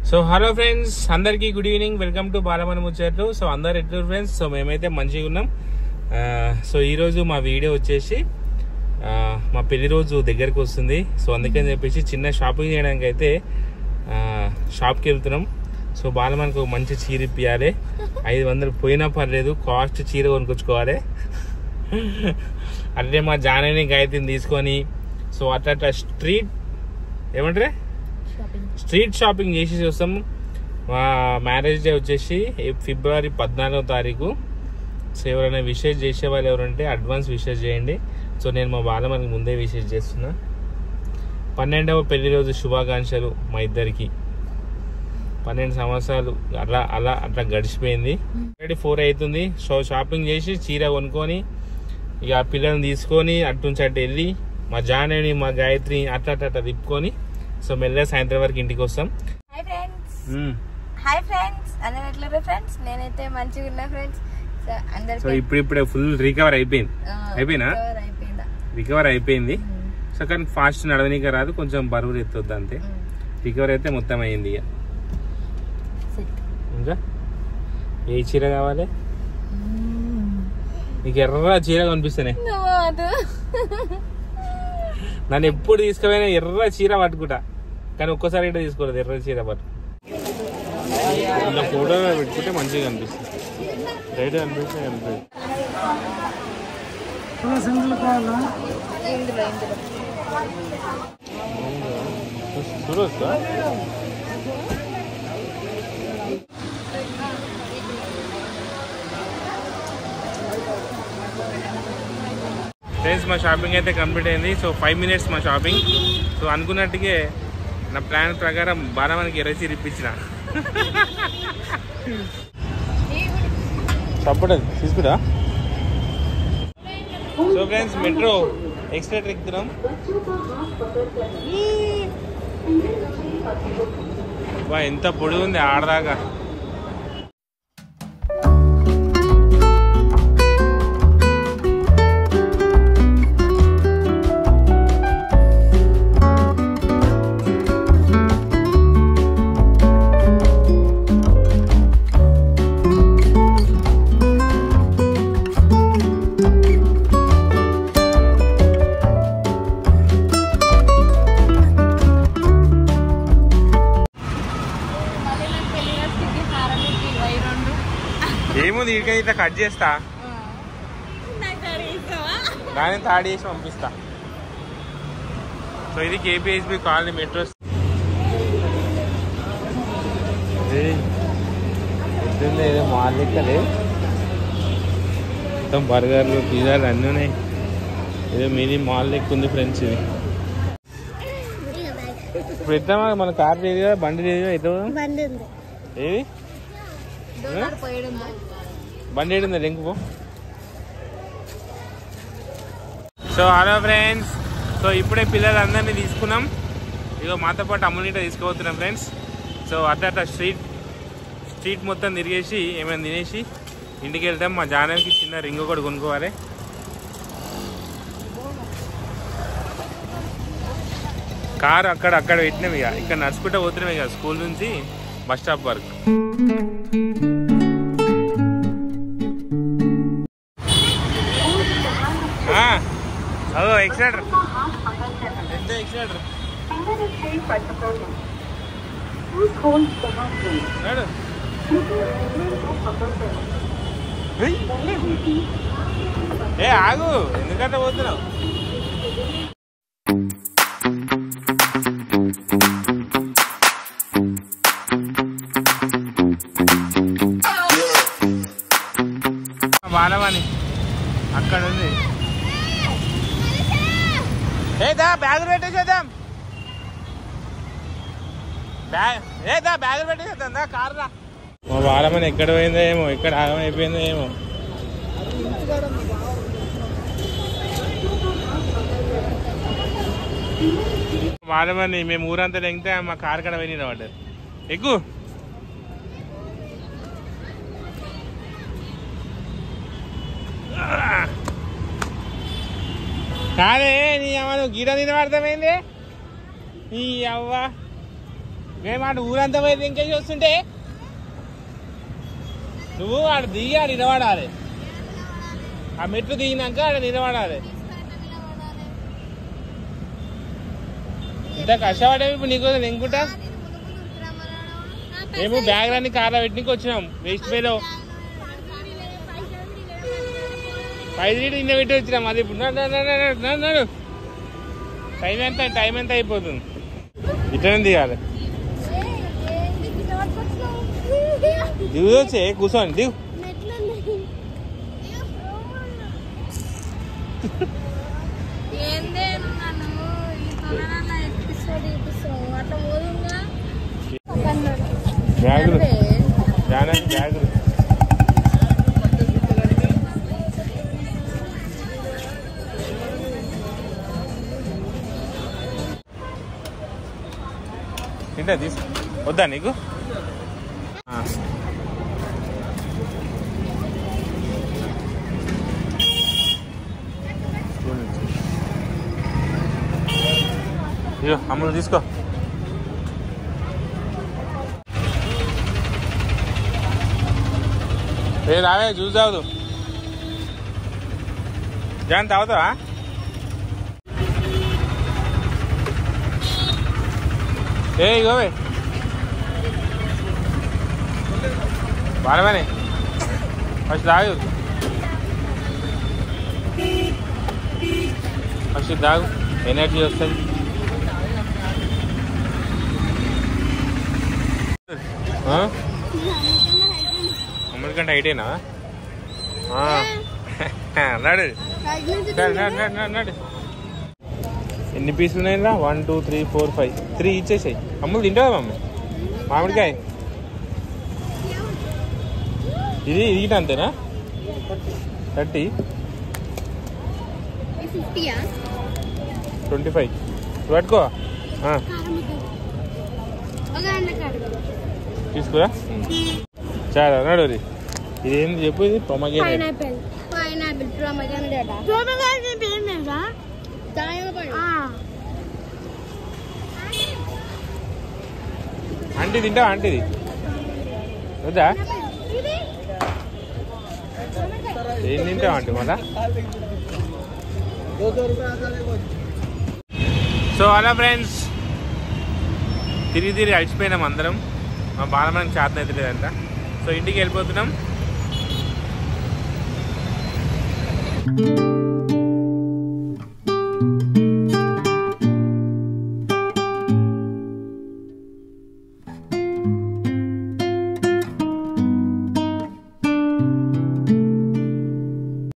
So hello friends, అందరికీ good evening. Welcome to Balamani ముచ్చట్లు. So అందరు ఎట్లా ఫ్రెండ్స్? సో మేమైతే మంచిగా ఉన్నాం. సో ఈరోజు మా వీడియో వచ్చేసి మా పెళ్లి రోజు దగ్గరకు వస్తుంది. సో అందుకని చెప్పేసి చిన్న షాపింగ్ చేయడానికి అయితే షాప్కి వెళ్తున్నాం. సో బాలమనికి ఒక మంచి చీర ఇప్పియాలి. 500 పోయినా పర్లేదు, కాస్ట్ చీర కొనుక్కొచ్చుకోవాలి. అట్లే మా జానని గాయత్రిని తీసుకొని సో అట్లా స్ట్రీట్ షాపింగ్ చేసేసి వస్తాం. మా మ్యారేజ్ డే వచ్చేసి ఫిబ్రవరి 14వ తారీఖు. సో ఎవరైనా విషెస్ చేసే వాళ్ళు ఎవరంటే అడ్వాన్స్ విషెస్ చేయండి. సో నేను మా బాలమనికి ముందే విషెస్ చేస్తున్నా. 12వ పెళ్లి రోజు శుభాకాంక్షలు మా ఇద్దరికి. 12 సంవత్సరాలు అట్లా గడిచిపోయింది. ఆల్రెడీ 4 అవుతుంది. సో షాపింగ్ చేసి చీర కొనుక్కొని ఇక పిల్లల్ని తీసుకొని అట్నుంచి అటు వెళ్ళి మా జానని మా గాయత్రి అట్లా తిప్పుకొని సో మెల్లగా సాయంత్రం వరకు ఇంటికి వస్తాం. హాయ్ ఫ్రెండ్స్, అందరూ ఎట్లా ఫ్రెండ్స్? నేనైతే మంచిగా ఉన్నా ఫ్రెండ్స్. సో ఇప్పుడే ఫుల్ రికవర్ అయిపోయింది. సో కానీ ఫాస్ట్ నడవనీక రాదు, కొంచెం బరువులు ఎత్తొద్దు అంతే. రికవర్ అయితే మొత్తం అయింది. ఇంకా ఏ చీర కావాలి నీకు? ఎర్ర చీర కనిపిస్తానే. నన్ను ఎప్పుడు తీసుకుపోయినా ఎర్ర చీర పట్టుకుంటా, కానీ ఒక్కసారి ఇట్లా తీసుకోలేదు. ఎర్ర చీర పట్టు ఇలా ఫోటో పెట్టుకుంటే మంచిగా కనిపిస్తుంది. రైట్ కనిపిస్తే చూడొచ్చా? ఫ్రెండ్స్, మా షాపింగ్ అయితే కంప్లీట్ అయింది. సో 5 minutes మా షాపింగ్. సో అనుకున్నట్టుగా నా ప్లాన్ ప్రకారం బాలమనికి ఎర్రచి ఇప్పించిన తప్పడదు తీసుకురా. సో ఫ్రెండ్స్, మెట్రో ఎక్స్ట్రా ఎక్కుతున్నాం. ఎంత పొడి ఉంది ఆడదాకా. ఏముంది, ఇక ఇట్లా కట్ చేస్తా, దాన్ని తాడి చేసి పంపిస్తా. సో ఇది కేపీహెచ్బి కాలనీ మెట్రో. ఏదో మాల్ లెక్కలే, మొత్తం బర్గర్లు పిజ్జాలు అన్నీ ఉన్నాయి. ఏదో మినీ మాల్ లెక్క ఉంది ఫ్రెండ్స్. ఇది ఇప్పుడు ఎట్లా మన కార్ లేదు కదా, బండి లేదు కదా, ఏది బండి ఏడుందా లెంకుపో. సో హలో ఫ్రెండ్స్, సో ఇప్పుడే పిల్లలందరినీ తీసుకున్నాం. ఇగో మాతో పాటు అమ్మునిట తీసుకుపోతున్నాం ఫ్రెండ్స్. సో అట్లా స్ట్రీట్ మొత్తం తిరిగేసి ఏమైనా తినేసి ఇంటికి వెళ్తాం. మా జానకి చిన్న రింగ్ కూడా కొనుక్కోవాలి. కారు అక్కడ పెట్టినాం. ఇక ఇక్కడ నడుచుకుంటూ పోతున్నాం ఇక స్కూల్ నుంచి బస్ స్టాప్ వరకు. అదో ఎక్సలేటర్, ఎంత ఎక్సలేటర్ ఏ ఆగు, ఎందుకంటే పోతున్నావు? బాలమని అక్కడ ఉంది. ఏదా బ్యాగులు పెట్టేసేద్దాం, బ్యాగులు పెట్టేసేద్దాం దా కారు రా. మా బాలమని ఎక్కడ పోయిందో ఏమో, ఎక్కడ ఆగం అయిపోయిందో ఏమో. బాలమని మేము ఊరంతా లెంగితే మా కారు కడ పోయిన పడ్డారు. ఎక్కువ కాదే నీ అమ్మ, నువ్వు గీడ తినబడతామైంది నీ అవ్వ. మేము ఆడు ఊరంతా పోయి ఇంకేసి వస్తుంటే నువ్వు ఆడ దిగి ఆడ నిలబడాలి. ఆ మెట్లు దిగినాక ఆడ నిలబడాలి. ఇంత కష్టపడేవి ఇప్పుడు నీకోసం ఎంకుంటా. మేము బ్యాగ్ అన్ని కార్లో పెట్టినకి వచ్చినాం. వేస్ట్ పేలో 5 లీటర్ ఇన్న పెట్టి వచ్చినాం. అది ఇప్పుడు నడు. టైం ఎంత అయిపోతుంది. ఇట్లనే దిగాలి. దిగు వచ్చే కూర్చోండి దిగు. బ్యాగులు బ్యాగులు తింటా తీసు వద్దా నీకు. ఇగో అమ్ములు తీసుకో. రావే జ్యూస్ తాగుదు. జాన్ తాగుతావా? ఇగోవే బాలమని ఫస్ట్ తాగు. ఫస్ట్ తాగు ఎనర్జీ వస్తుంది. అమ్మడికంటే ఐటేనా? నడు నడు. ఎన్ని పీసులు ఉన్నాయిరా? 1 2 3 4 5 3 ఇచ్చేసాయి. అమ్ములు తింటావా మమ్మీ? మామిడికాయ ఇది ఇట అంతేనా? 30 25 పట్టుకో. తీసుకురా. చాలా నడు. ఇదేంటి చెప్పు. ఇది పొమగ్రానేట్. ఆంటీ తింటావా? ఆంటీది వద్దా? ఏం తింటావా ఆంటీ మళ్ళా? సో అలా ఫ్రెండ్స్ తిరిగి అలసిపోయినాం అందరం. మా బాలమనికి చేతన అవుతలేదంట. సో ఇంటికి వెళ్ళిపోతున్నాం.